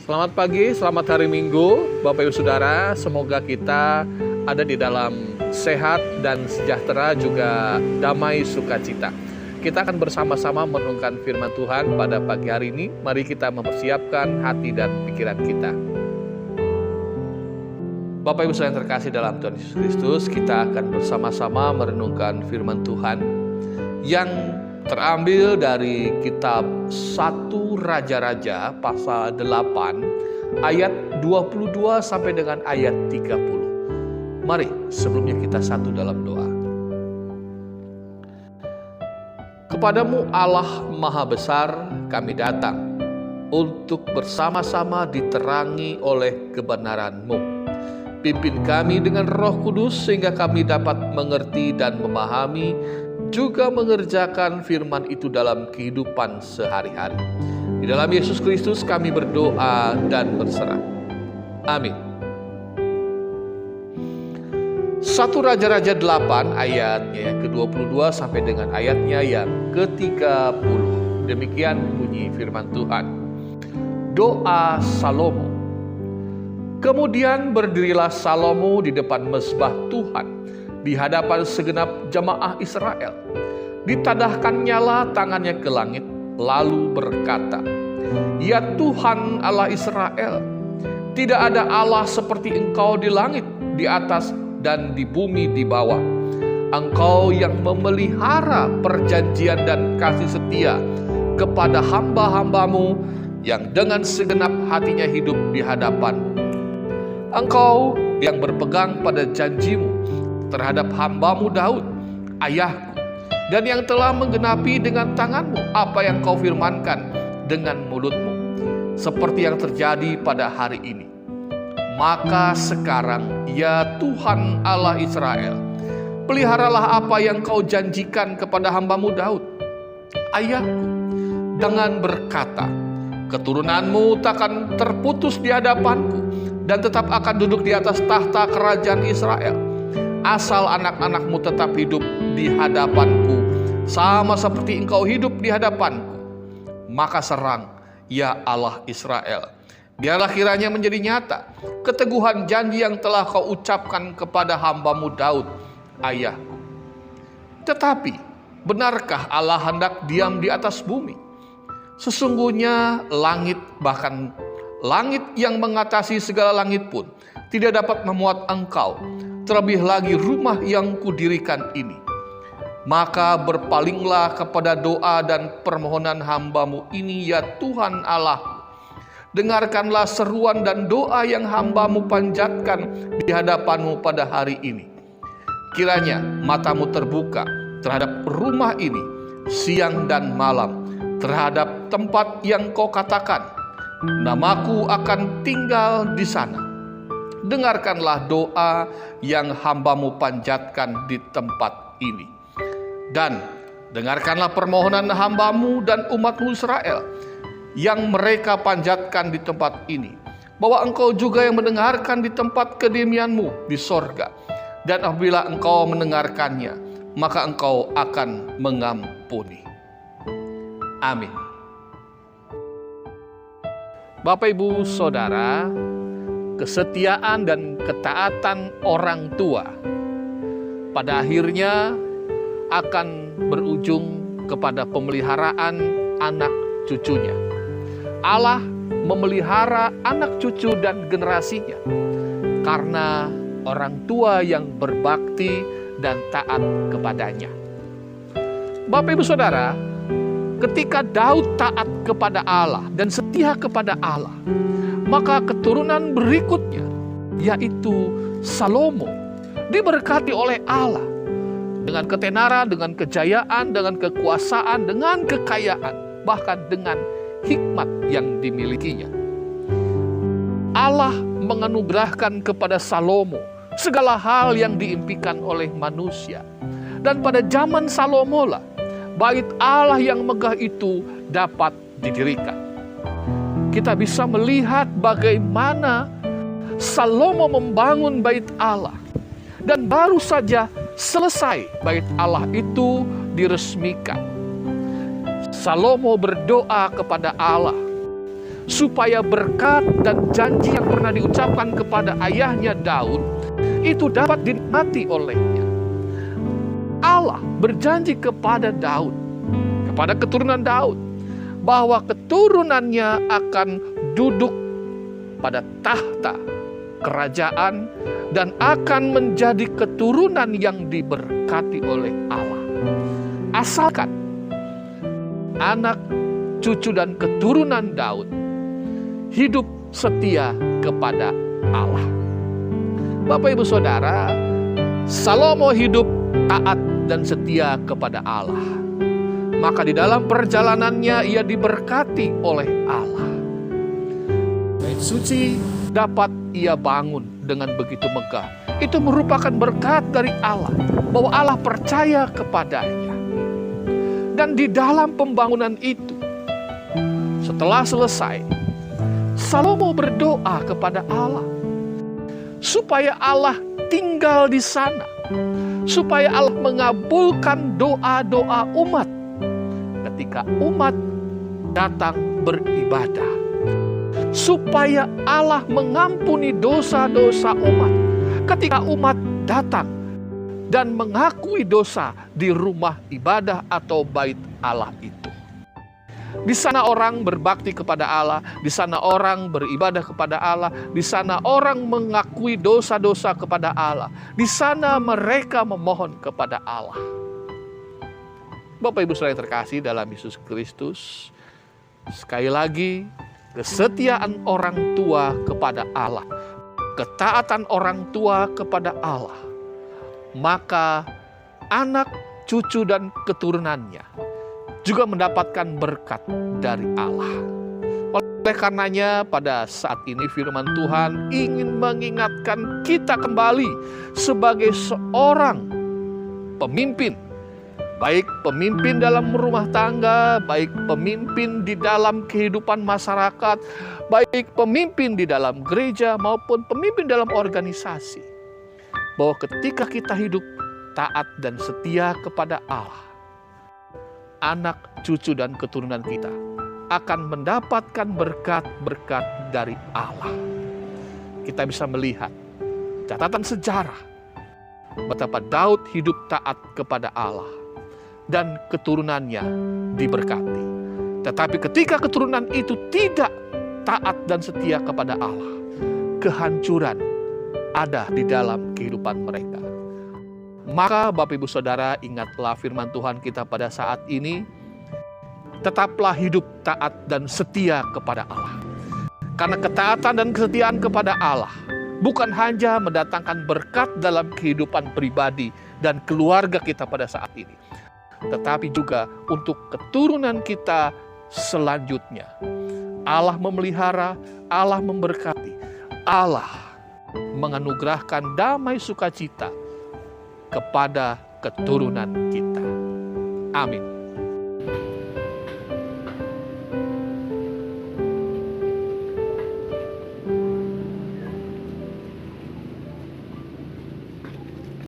Selamat pagi, selamat hari Minggu, Bapak Ibu Saudara. Semoga kita ada di dalam sehat dan sejahtera, juga damai sukacita. Kita akan bersama-sama merenungkan firman Tuhan pada pagi hari ini. Mari kita mempersiapkan hati dan pikiran kita. Bapak Ibu Saudara yang terkasih dalam Tuhan Yesus Kristus, kita akan bersama-sama merenungkan firman Tuhan yang terambil dari kitab 1 Raja-Raja pasal 8 ayat 22 sampai dengan ayat 30. Mari sebelumnya kita satu dalam doa. Kepadamu Allah Maha Besar kami datang untuk bersama-sama diterangi oleh kebenaran-Mu. Pimpin kami dengan Roh Kudus sehingga kami dapat mengerti dan memahami, juga mengerjakan firman itu dalam kehidupan sehari-hari. Di dalam Yesus Kristus kami berdoa dan berserah. Amin. 1 Raja-Raja 8 ayatnya yang ke-22 sampai dengan ayatnya yang ke-30. Demikian bunyi firman Tuhan. Doa Salomo. Kemudian berdirilah Salomo di depan mezbah Tuhan, di hadapan segenap jemaah Israel. Ditadahkannyalah tangannya ke langit, lalu berkata, Ya Tuhan Allah Israel, tidak ada Allah seperti Engkau di langit, di atas dan di bumi di bawah. Engkau yang memelihara perjanjian dan kasih setia kepada hamba-hambamu yang dengan segenap hatinya hidup di hadapan-Mu. Engkau yang berpegang pada janjimu terhadap hamba-Mu Daud, ayahku, dan yang telah menggenapi dengan tanganmu apa yang Kau firmankan dengan mulutmu, seperti yang terjadi pada hari ini. Maka sekarang, ya Tuhan Allah Israel, peliharalah apa yang Kau janjikan kepada hamba-Mu Daud, ayahku, dengan berkata, keturunanmu takkan terputus di hadapanku, dan tetap akan duduk di atas tahta kerajaan Israel. Asal anak-anakmu tetap hidup di hadapanku, sama seperti engkau hidup di hadapanku. Maka serang, ya Allah Israel. Biarlah kiranya menjadi nyata keteguhan janji yang telah Kau ucapkan kepada hamba-Mu Daud, ayahku. Tetapi, benarkah Allah hendak diam di atas bumi? Sesungguhnya langit, bahkan langit yang mengatasi segala langit pun tidak dapat memuat Engkau, terlebih lagi rumah yang kudirikan ini. Maka berpalinglah kepada doa dan permohonan hamba-Mu ini, ya Tuhan Allah. Dengarkanlah seruan dan doa yang hamba-Mu panjatkan di hadapan-Mu pada hari ini. Kiranya mata-Mu terbuka terhadap rumah ini siang dan malam, terhadap tempat yang Kau katakan, namaku akan tinggal di sana. Dengarkanlah doa yang hamba-Mu panjatkan di tempat ini. Dan dengarkanlah permohonan hamba-Mu dan umat-Mu Israel yang mereka panjatkan di tempat ini, bahwa Engkau juga yang mendengarkan di tempat kedimian-Mu di sorga. Dan apabila Engkau mendengarkannya, maka Engkau akan mengampuni. Amin. Bapak Ibu Saudara, kesetiaan dan ketaatan orang tua pada akhirnya akan berujung kepada pemeliharaan anak cucunya. Allah memelihara anak cucu dan generasinya karena orang tua yang berbakti dan taat kepadanya. Bapak Ibu Saudara, ketika Daud taat kepada Allah dan setia kepada Allah, maka keturunan berikutnya, yaitu Salomo, diberkati oleh Allah dengan ketenaran, dengan kejayaan, dengan kekuasaan, dengan kekayaan, bahkan dengan hikmat yang dimilikinya. Allah menganugerahkan kepada Salomo segala hal yang diimpikan oleh manusia. Dan pada zaman Salomo lah bait Allah yang megah itu dapat didirikan. Kita bisa melihat bagaimana Salomo membangun bait Allah. Dan baru saja selesai bait Allah itu diresmikan. Salomo berdoa kepada Allah supaya berkat dan janji yang pernah diucapkan kepada ayahnya Daud itu dapat dinikmati olehnya. Allah berjanji kepada Daud, kepada keturunan Daud, bahwa keturunannya akan duduk pada tahta kerajaan dan akan menjadi keturunan yang diberkati oleh Allah. Asalkan anak, cucu, dan keturunan Daud hidup setia kepada Allah. Bapak, Ibu, Saudara, Salomo hidup taat dan setia kepada Allah. Maka di dalam perjalanannya ia diberkati oleh Allah. Bait suci dapat ia bangun dengan begitu megah. Itu merupakan berkat dari Allah, bahwa Allah percaya kepadanya. Dan di dalam pembangunan itu, setelah selesai, Salomo berdoa kepada Allah supaya Allah tinggal di sana, supaya Allah mengabulkan doa-doa umat ketika umat datang beribadah, supaya Allah mengampuni dosa-dosa umat ketika umat datang dan mengakui dosa di rumah ibadah atau bait Allah itu. Di sana orang berbakti kepada Allah, di sana orang beribadah kepada Allah, di sana orang mengakui dosa-dosa kepada Allah, di sana mereka memohon kepada Allah. Bapak, Ibu, Saudara yang terkasih dalam Yesus Kristus, sekali lagi, kesetiaan orang tua kepada Allah, ketaatan orang tua kepada Allah, maka anak, cucu, dan keturunannya juga mendapatkan berkat dari Allah. Oleh karenanya pada saat ini firman Tuhan ingin mengingatkan kita kembali sebagai seorang pemimpin, baik pemimpin dalam rumah tangga, baik pemimpin di dalam kehidupan masyarakat, baik pemimpin di dalam gereja maupun pemimpin dalam organisasi, bahwa ketika kita hidup taat dan setia kepada Allah, anak, cucu, dan keturunan kita akan mendapatkan berkat-berkat dari Allah. Kita bisa melihat catatan sejarah betapa Daud hidup taat kepada Allah dan keturunannya diberkati. Tetapi ketika keturunan itu tidak taat dan setia kepada Allah, kehancuran ada di dalam kehidupan mereka. Maka Bapak, Ibu, Saudara, ingatlah firman Tuhan kita pada saat ini. Tetaplah hidup taat dan setia kepada Allah. Karena ketaatan dan kesetiaan kepada Allah bukan hanya mendatangkan berkat dalam kehidupan pribadi dan keluarga kita pada saat ini, tetapi juga untuk keturunan kita selanjutnya. Allah memelihara, Allah memberkati, Allah menganugerahkan damai sukacita kepada keturunan kita. Amin.